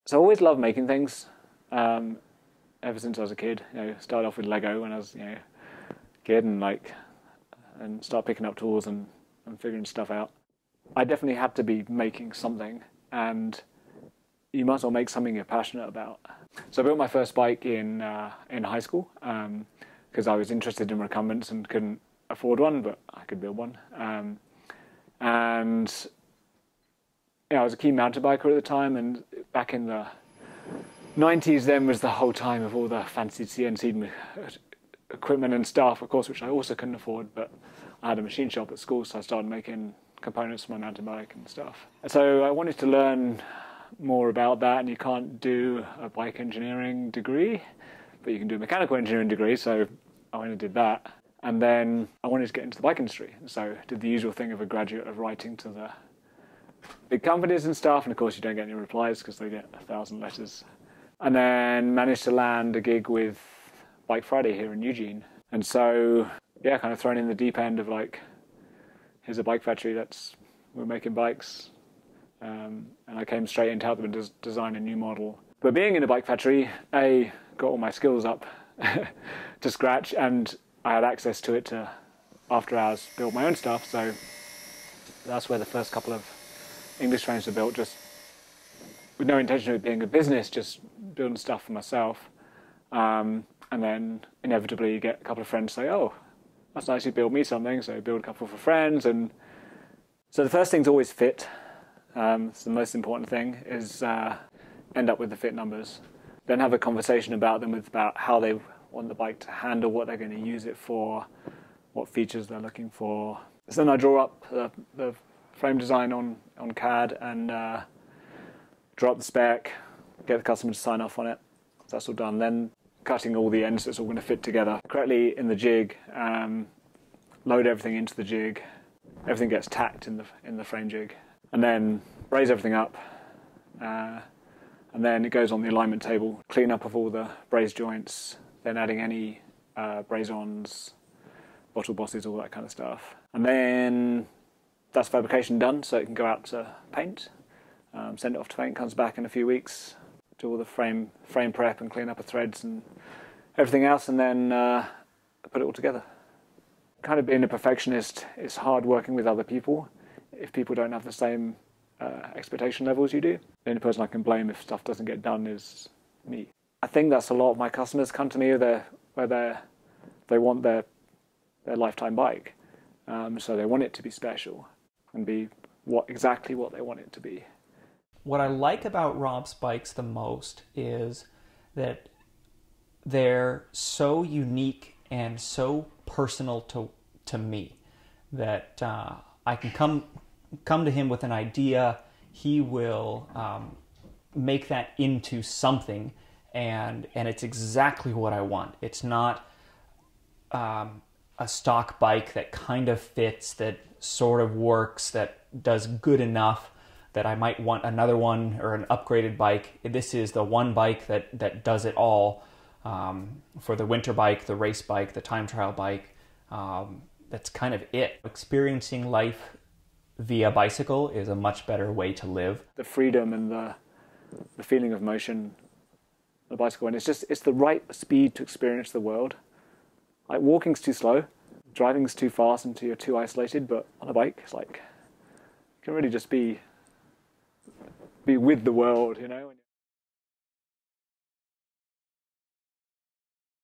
So I always loved making things, ever since I was a kid. You know, started off with Lego when I was, a kid, and start picking up tools and figuring stuff out. I definitely had to be making something, and you might as well make something you're passionate about. So I built my first bike in high school because I was interested in recumbents and couldn't afford one, but I could build one. And I was a keen mountain biker at the time, and back in the 90s then was the whole time of all the fancy CNC equipment and stuff, of course, which I also couldn't afford, but I had a machine shop at school, so I started making components for my mountain bike and stuff. And so I wanted to learn more about that, and you can't do a bike engineering degree, but you can do a mechanical engineering degree, so I went and did that. And then I wanted to get into the bike industry, so did the usual thing of a graduate of writing to the big companies and stuff, and of course you don't get any replies because they get 1,000 letters. And then managed to land a gig with Bike Friday here in Eugene. And so, yeah, kind of thrown in the deep end of like, here's a bike factory we're making bikes. And I came straight in to help them design a new model. But being in a bike factory, got all my skills up to scratch, and I had access to it to, after hours, build my own stuff. So that's where the first couple of English frames were built, just with no intention of it being a business, just building stuff for myself. And then inevitably you get a couple of friends say, oh, that's nice, you build me something. So build a couple for friends. And so the first thing's always fit. So the most important thing is end up with the fit numbers. Then have a conversation about them about how they want the bike to handle, what they're going to use it for, what features they're looking for. So then I draw up the frame design on CAD and draw up the spec, get the customer to sign off on it. So that's all done. Then cutting all the ends so it's all going to fit together correctly in the jig, load everything into the jig, everything gets tacked in the frame jig, and then braze everything up, and then it goes on the alignment table, clean up of all the braze joints, then adding any braze-ons, bottle bosses, all that kind of stuff. And then that's fabrication done, so it can go out to paint. Send it off to paint, comes back in a few weeks, do all the frame prep and clean up the threads and everything else, and then put it all together. Kind of being a perfectionist is hard working with other people if people don't have the same expectation levels you do. The only person I can blame if stuff doesn't get done is me. I think that's a lot of my customers come to me where they want their lifetime bike, so they want it to be special and be exactly what they want it to be. What I like about Rob's bikes the most is that they're so unique and so personal to me that I can come to him with an idea. He will make that into something, and it's exactly what I want. It's not a stock bike that kind of fits, that sort of works, that does good enough, that I might want another one or an upgraded bike. This is the one bike that does it all, for the winter bike, the race bike, the time trial bike. That's kind of it. Experiencing life via bicycle is a much better way to live. The freedom and the feeling of motion, the bicycle, and it's the right speed to experience the world. Like walking's too slow, driving's too fast until you're too isolated, but on a bike, it's like, you can really just be with the world, you know.